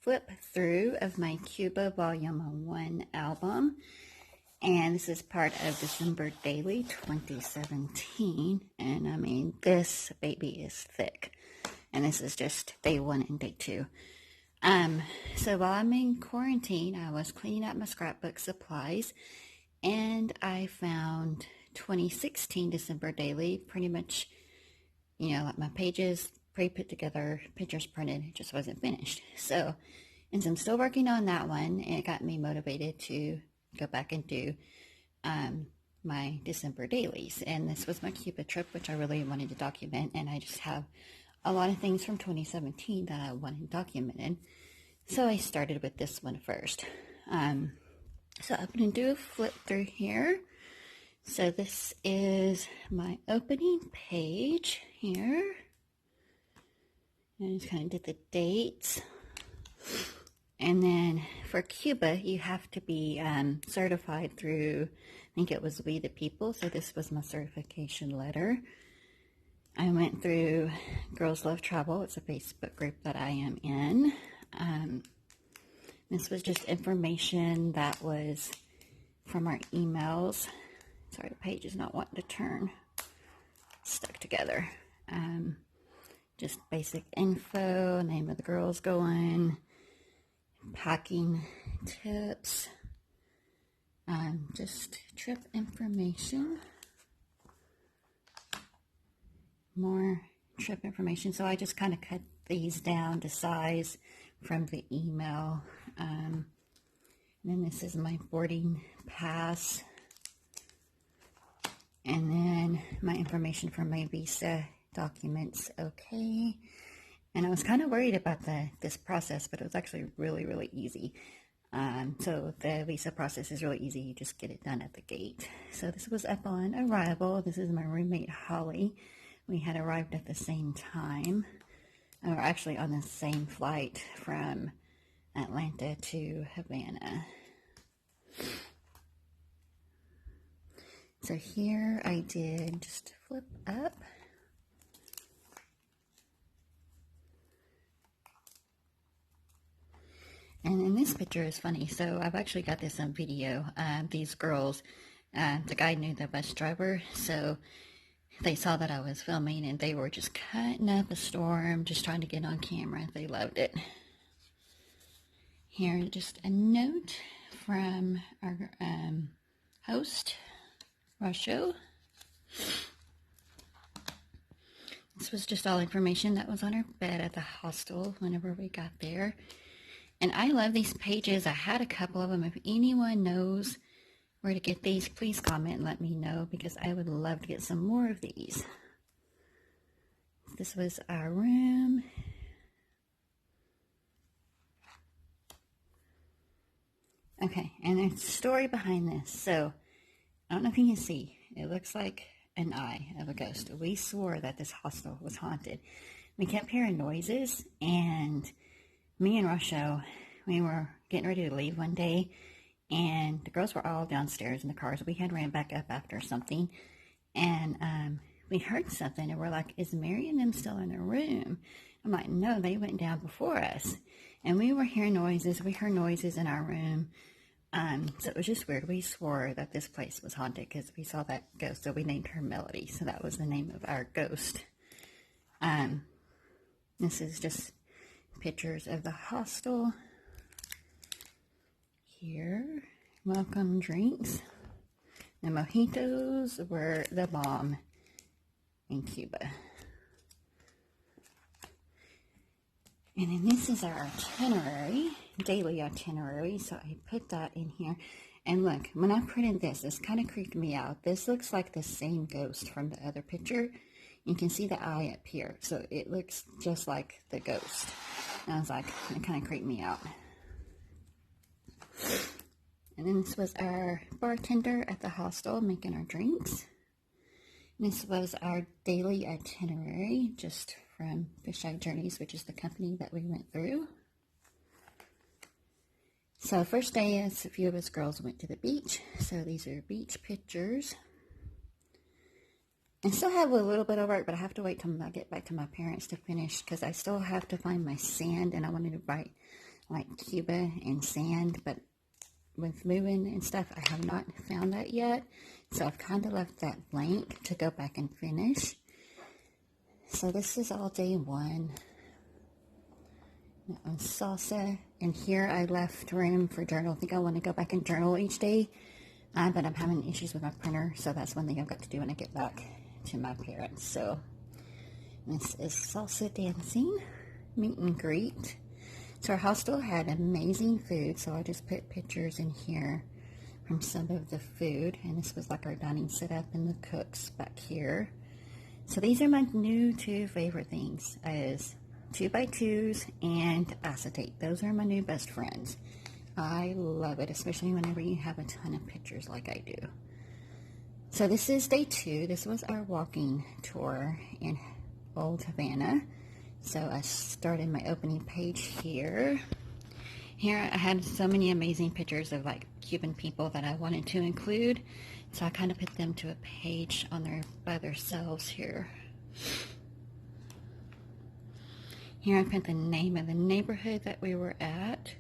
flip through of my Cuba Volume 1 album. And this is part of December Daily 2017. And I mean, this baby is thick. And this is just day 1 and day 2. So while I'm in quarantine, I was cleaning up my scrapbook supplies. And I found 2016 December Daily, pretty much, like my pages pre-put together, pictures printed, it just wasn't finished. So, and so I'm still working on that one, and it got me motivated to go back and do my December dailies. And this was my Cuba trip, which I really wanted to document, and I just have a lot of things from 2017 that I wanted documented. So I started with this one first. So I'm going to do a flip through here. So this is my opening page here. And I just kind of did the dates. And then for Cuba, you have to be certified through, I think it was We the People. So this was my certification letter. I went through Girls Love Travel. It's a Facebook group that I am in. This was just information that was from our emails. Sorry, the page is not wanting to turn. Stuck together. Just basic info, name of the girls going, packing tips, just trip information, more trip information. So I just kind of cut these down to size from the email. And then this is my boarding pass. And then my information for my visa documents. Okay. And I was kind of worried about this process, but it was actually really, really easy. So the visa process is really easy. You just get it done at the gate. So this was up on arrival. This is my roommate, Holly. We had arrived at the same time. Or actually on the same flight from Atlanta to Havana. So here I did just flip up. And in this picture is funny. So I've actually got this on video. These girls, the guy knew the bus driver. So they saw that I was filming and they were just cutting up a storm, just trying to get on camera. They loved it. Here, just a note from our host, Rosho. This was just all information that was on our bed at the hostel whenever we got there. And I love these pages. I had a couple of them. If anyone knows where to get these, please comment and let me know, because I would love to get some more of these. This was our room. Okay, and there's a story behind this. So, I don't know if you can see. It looks like an eye of a ghost. We swore that this hostel was haunted. We kept hearing noises, and me and Rosho, we were getting ready to leave one day, and the girls were all downstairs in the cars. We had ran back up after something, and we heard something, and we're like, is Mary and them still in their room? I'm like, no, they went down before us. And we were hearing noises. We heard noises in our room. So it was just weird. We swore that this place was haunted because we saw that ghost, so we named her Melody. So that was the name of our ghost. This is just pictures of the hostel. Here, welcome drinks. The mojitos were the bomb in Cuba. And then this is our itinerary, daily itinerary. So I put that in here. And look, when I printed this kind of creeped me out. This looks like the same ghost from the other picture. You can see the eye up here. So it looks just like the ghost. And I was like, it kind of creeped me out. And then this was our bartender at the hostel making our drinks. And this was our daily itinerary, just from Fish Eye Journeys, which is the company that we went through. So first day, a few of us girls went to the beach. So these are beach pictures. I still have a little bit of work, but I have to wait till I get back to my parents to finish because I still have to find my sand, and I wanted to write like Cuba and sand, but with moving and stuff, I have not found that yet. So I've kind of left that blank to go back and finish. So this is all day one. On salsa, and here I left room for journal. I think I want to go back and journal each day, but I'm having issues with my printer, so that's one thing I've got to do when I get back to my parents. So this is salsa dancing, meet and greet. So our hostel had amazing food, so I just put pictures in here from some of the food, and this was like our dining setup and the cooks back here. So these are my new two favorite things, is 2x2s and acetate. Those are my new best friends. I love it, especially whenever you have a ton of pictures like I do. So this is day 2. This was our walking tour in Old Havana. So I started my opening page here. Here I had so many amazing pictures of like Cuban people that I wanted to include. So I kind of put them to a page on by themselves here. Here I put the name of the neighborhood that we were at.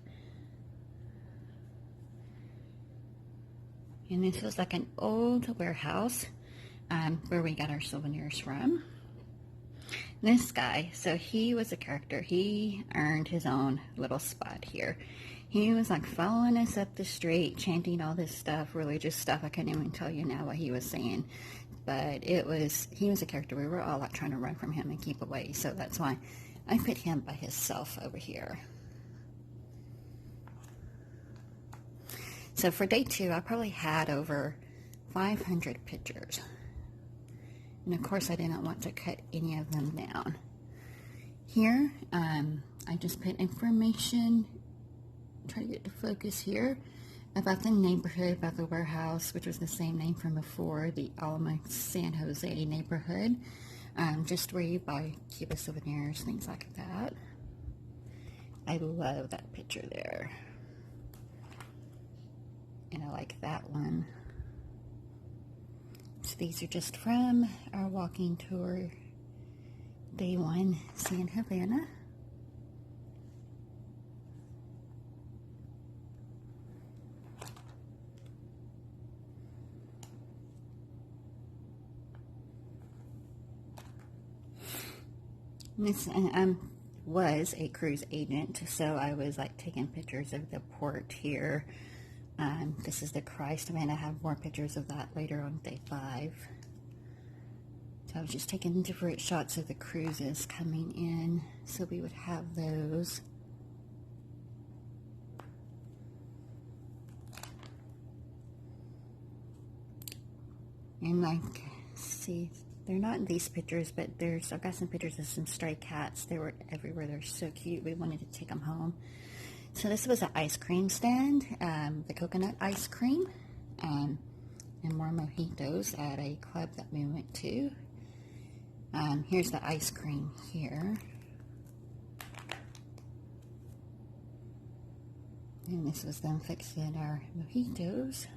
And this was like an old warehouse where we got our souvenirs from. This guy, so he was a character. He earned his own little spot here. He was like following us up the street, chanting all this stuff, religious stuff. I can't even tell you now what he was saying. But he was a character. We were all like trying to run from him and keep away. So that's why I put him by himself over here. So for day 2, I probably had over 500 pictures. And of course, I didn't want to cut any of them down. Here, I just put information, try to get to focus here, about the neighborhood, about the warehouse, which was the same name from before, the Alma San Jose neighborhood. Just where you buy Cuba souvenirs, things like that. I love that picture there. And I like that one. So these are just from our walking tour, day 1, San Havana. This was a cruise agent, so I was like taking pictures of the port here. This is the Christ. I have more pictures of that later on day 5. So I was just taking different shots of the cruises coming in, so we would have those. And like, see, they're not in these pictures, but I've got some pictures of some stray cats. They were everywhere. They're so cute. We wanted to take them home. So this was an ice cream stand, the coconut ice cream, and more mojitos at a club that we went to. Here's the ice cream here. And this was them fixing our mojitos.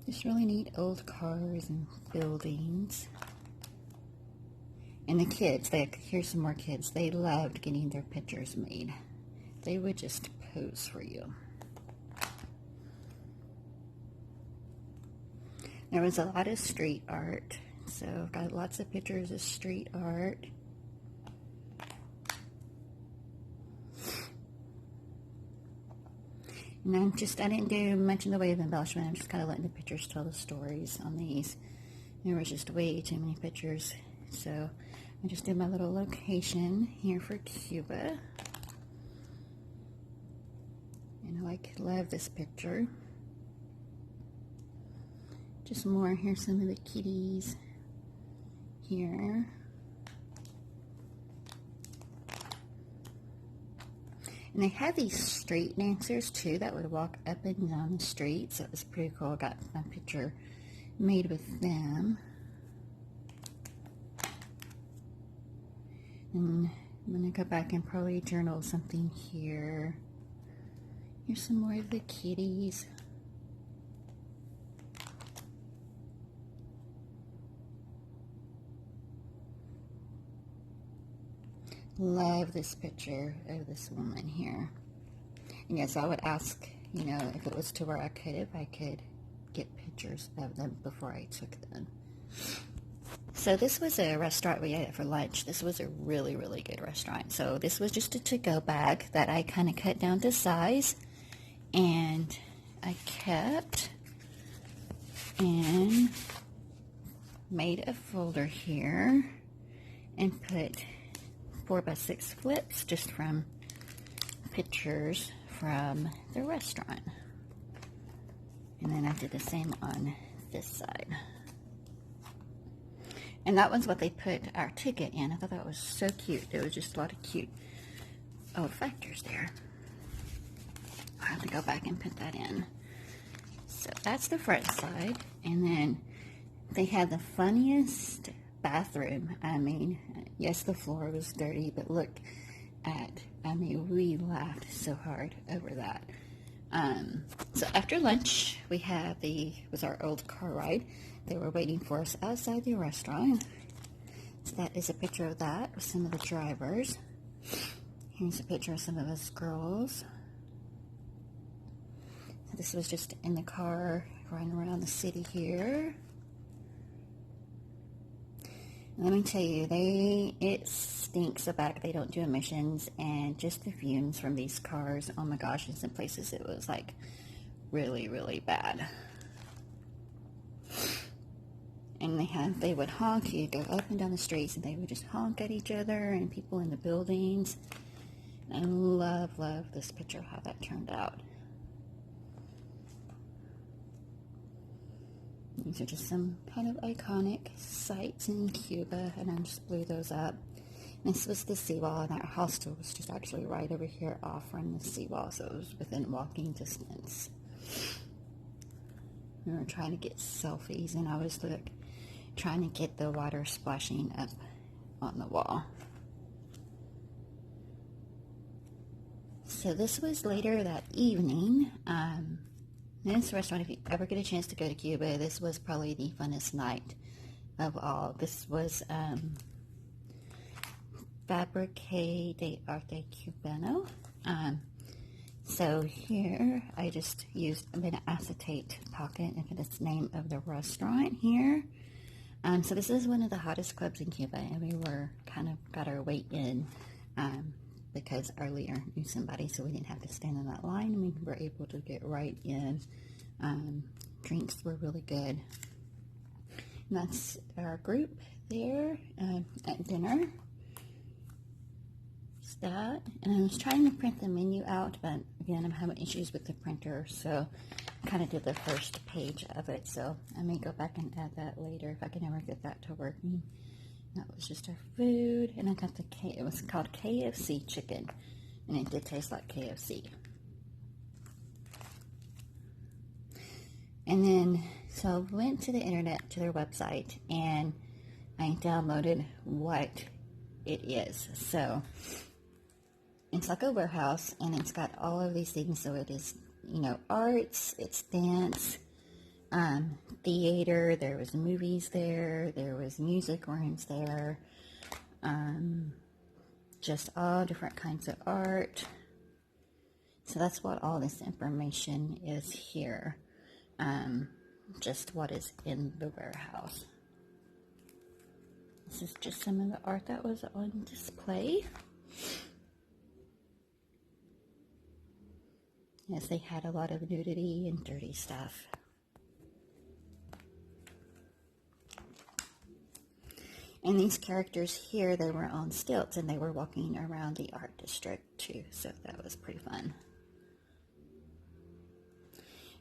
Just really neat old cars and buildings. And the kids, here's some more kids. They loved getting their pictures made. They would just pose for you. There was a lot of street art. So I've got lots of pictures of street art. And I didn't do much in the way of embellishment. I'm just kind of letting the pictures tell the stories on these. There was just way too many pictures. So I just did my little location here for Cuba. And I love this picture. Just more, here's some of the kitties here. And they had these street dancers too that would walk up and down the street, so it was pretty cool. I got my picture made with them. And I'm gonna go back and probably journal something here. Here's some more of the kitties. love this picture of this woman here. And yes, I would ask, you know, if it was to where I could, if I could get pictures of them before I took them. So this was a restaurant we ate at for lunch. This was a really, really good restaurant. So this was just a to-go bag that I kind of cut down to size, and I kept and made a folder here and put 4x6 flips just from pictures from the restaurant. And then I did the same on this side. And that was what they put our ticket in. I thought that was so cute. There was just a lot of cute old factors there. I have to go back and put that in. So that's the front side. And then they had the funniest bathroom. I mean, yes, the floor was dirty, but look at, I mean, we laughed so hard over that. So after lunch, we had was our old car ride. They were waiting for us outside the restaurant. So that is a picture of that with some of the drivers. Here's a picture of some of us girls. So this was just in the car running around the city here. Let me tell you, it stinks so bad. They don't do emissions, and just the fumes from these cars, oh my gosh, in some places it was like really, really bad. And they would honk. You'd go up and down the streets and they would just honk at each other and people in the buildings. And I love this picture, how that turned out. These are just some kind of iconic sites in Cuba, and I just blew those up. This was the seawall, and our hostel was just actually right over here off from the seawall, so it was within walking distance. We were trying to get selfies, and I was trying to get the water splashing up on the wall. So this was later that evening. This restaurant, if you ever get a chance to go to Cuba, this was probably the funnest night of all. This was Fabrique de Arte Cubano. So here I just used a bit of acetate pocket and put the name of the restaurant here. So this is one of the hottest clubs in Cuba, and we were kind of got our weight in because our leader knew somebody, so we didn't have to stand in that line, and we were able to get right in. Drinks were really good. And that's our group there at dinner. That, and I was trying to print the menu out, but again, I'm having issues with the printer, so I kind of did the first page of it, so I may go back and add that later if I can ever get that to working. That was just our food, and I got it was called KFC chicken, and it did taste like KFC. And then, so I went to the internet, to their website, and I downloaded what it is. So it's like a warehouse, and it's got all of these things. So it is, you know, arts, it's dance, theater, there was movies there was music rooms there, just all different kinds of art. So that's what all this information is here, just what is in the warehouse. This is just some of the art that was on display. Yes, they had a lot of nudity and dirty stuff. And these characters here, they were on stilts, and they were walking around the art district too, so that was pretty fun.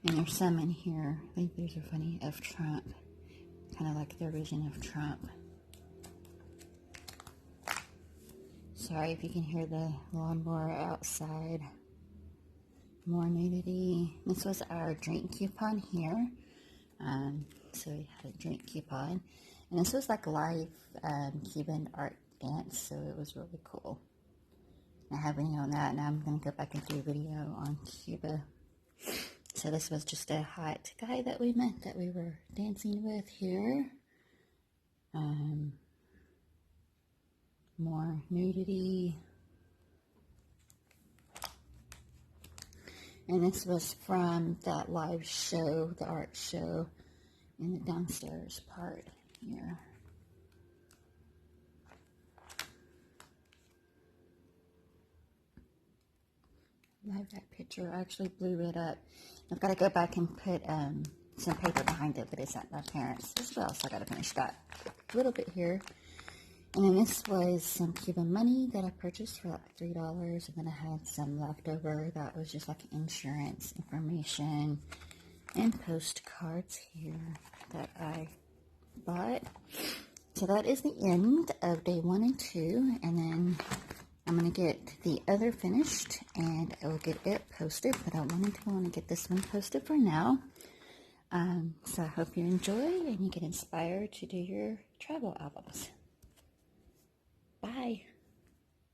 And there's some in here, I think these are funny, of Trump, kind of like their vision of Trump. Sorry if you can hear the lawnmower outside. More nudity. This was our drink coupon here. So we had a drink coupon. And this was like live Cuban art dance, so it was really cool. I have a video on that, and I'm going to go back and do a video on Cuba. So this was just a hot guy that we met that we were dancing with here. more nudity. And this was from that live show, the art show, in the downstairs part here. Love that picture. I actually blew it up. I've got to go back and put some paper behind it, but it's at my parents' as well, so I got to finish that a little bit here. And then this was some Cuban money that I purchased for like $3, and then I had some leftover that was just like insurance information and postcards here that I bought. So that is the end of day 1 and 2, and then I'm going to get the other finished and I will get it posted, but I want to get this one posted for now. So I hope you enjoy and you get inspired to do your travel albums.